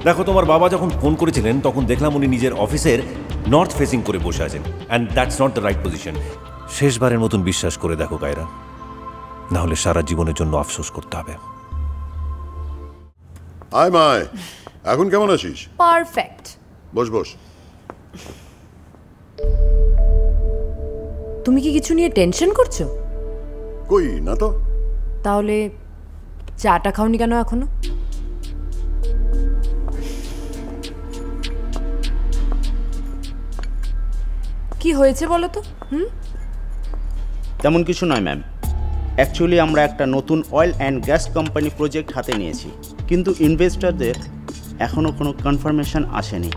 দেখো, তোমার বাবা যখন ফোন করেছিলেন তখন দেখলাম উনি নিজের অফিসের নর্থ ফেসিং করে বসে আছেন, and that's not the right position. শেষবারের মতন বিশ্বাস করে দেখো কায়রা, না হলে সারা জীবনের জন্য আফসোস করতে হবে। হাই মায়, এখন কেমন আছিস? পারফেক্ট। বস বস। তুমি কি কিছু নিয়ে টেনশন করছো? কই না তো। তাহলে চাটা খাওনি কেন এখনো? কি হয়েছে বলো তো? তেমন কিছু নয় ম্যাম। অ্যাকচুয়ালি আমরা একটা নতুন oil and gas company project হাতে নিয়েছি, কিন্তু ইনভেস্টরদের এখনও কোনো কনফার্মেশন আসেনি।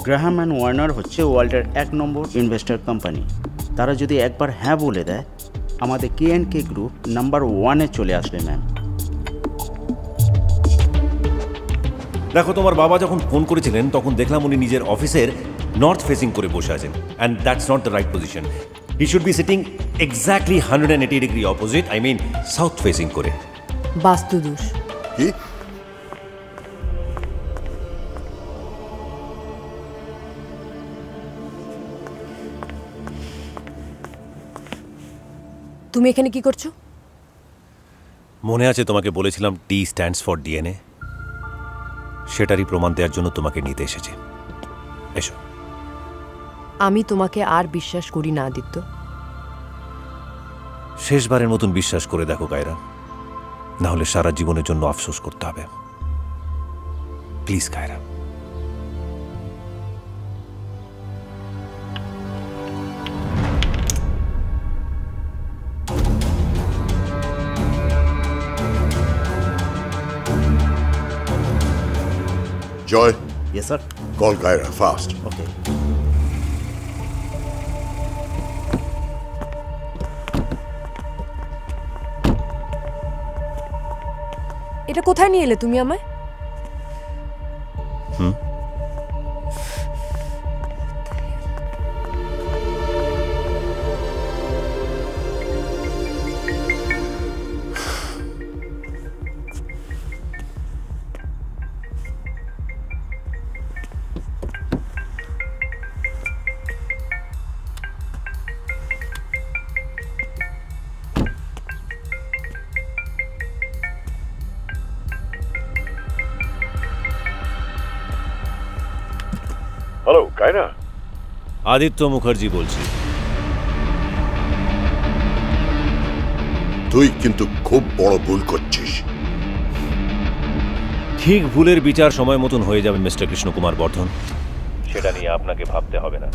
গ্রাহাম অ্যান্ড ওয়ার্নার হচ্ছে ওয়ার্ল্ডের 1 নম্বর ইনভেস্টর কোম্পানি। তারা যদি একবার হ্যাঁ বলে দেয়, আমাদের K&K গ্রুপ নাম্বার 1-এ চলে আসবে ম্যাম। দেখো, তোমার বাবা যখন ফোন করেছিলেন তখন দেখলাম উনি নিজের অফিসের নর্থ ফেসিং করে বসে আছেন, and that's not the right position. He should be sitting exactly 180 degree opposite, I mean south facing করে। বাস্তু দোষ। কি? তুমি এখানে কি করছো? মনে আছে তোমাকে বলেছিলাম টি স্ট্যান্ডস ফর ডিএনএ? সেটারই প্রমাণ দেওয়ার জন্য তোমাকে নিতে এসেছে। এসো। আমি তোমাকে আর বিশ্বাস করি না আদিত্য। শেষবারের মতন বিশ্বাস করে দেখো কায়রা, না হলে সারা জীবনের জন্য আফসোস করতে হবে। Please Kaira. Joy, yes sir. Call Kaira fast. Okay. এটা কোথায় নিয়ে এলে তুমি আমায়? হ্যালো কায়রা। আদিত্য মুখার্জি বলছি। তুই কিন্তু খুব বড় ভুল করছিস। ঠিক ভুলের বিচার সময় মতন হয়ে যাবে মিস্টার কৃষ্ণকুমার বর্ধন, সেটা নিয়ে আপনাকে ভাবতে হবে না।